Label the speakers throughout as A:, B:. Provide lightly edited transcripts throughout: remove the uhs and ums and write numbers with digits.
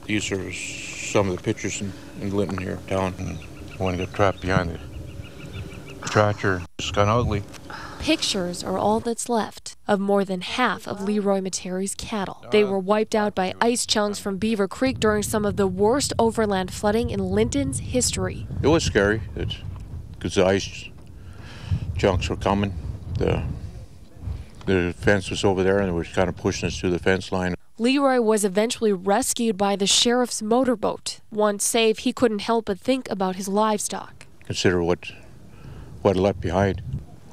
A: These are some of the pictures in Linton here, down. And one got trapped behind the tractor. It's kind of ugly.
B: Pictures are all that's left of more than half of Leroy Materi's cattle. They were wiped out by ice chunks from Beaver Creek during some of the worst overland flooding in Linton's history.
A: It was scary because the ice chunks were coming. The fence was over there and it was kind of pushing us through the fence line.
B: Leroy was eventually rescued by the sheriff's motorboat. Once safe, he couldn't help but think about his livestock.
A: Consider what it left behind,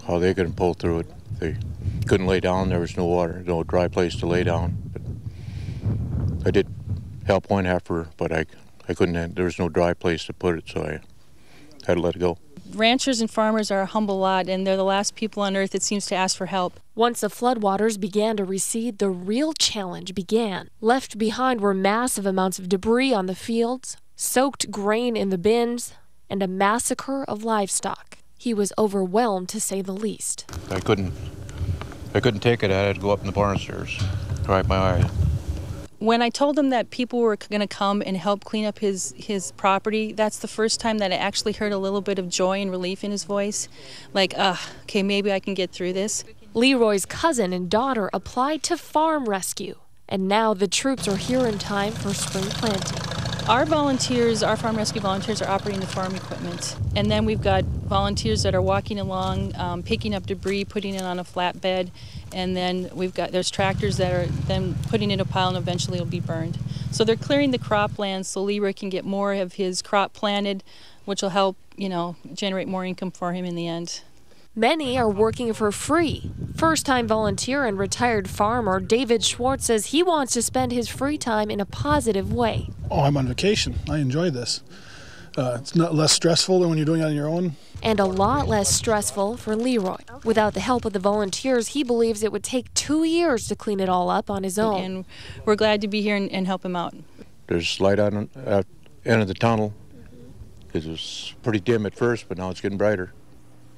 A: how they couldn't pull through it. They couldn't lay down. There was no water, no dry place to lay down. But I did help one heifer, but I couldn't. There was no dry place to put it, so I had to let it go.
C: Ranchers and farmers are a humble lot, and they're the last people on earth that seems to ask for help.
B: Once the floodwaters began to recede, the real challenge began. Left behind were massive amounts of debris on the fields, soaked grain in the bins, and a massacre of livestock. He was overwhelmed, to say the least.
A: I couldn't take it. I had to go up in the barn stairs, dry my eye.
C: When I told him that people were going to come and help clean up his property, that's the first time that I actually heard a little bit of joy and relief in his voice. Like, okay, maybe I can get through this.
B: Leroy's cousin and daughter applied to farm rescue, and now the troops are here in time for spring planting.
C: Our volunteers, our farm rescue volunteers, are operating the farm equipment. And then we've got volunteers that are walking along, picking up debris, putting it on a flatbed. And then there's tractors that are then putting it in a pile and eventually it'll be burned. So they're clearing the cropland so Leroy can get more of his crop planted, which will help, generate more income for him in the end.
B: Many are working for free. First-time volunteer and retired farmer David Schwartz says he wants to spend his free time in a positive way.
D: Oh, I'm on vacation. I enjoy this. It's not less stressful than when you're doing it on your own.
B: And a lot less stressful for Leroy. Without the help of the volunteers, he believes it would take 2 years to clean it all up on his own.
C: And we're glad to be here and help him out.
A: There's light on the end of the tunnel. It was pretty dim at first, but now it's getting brighter.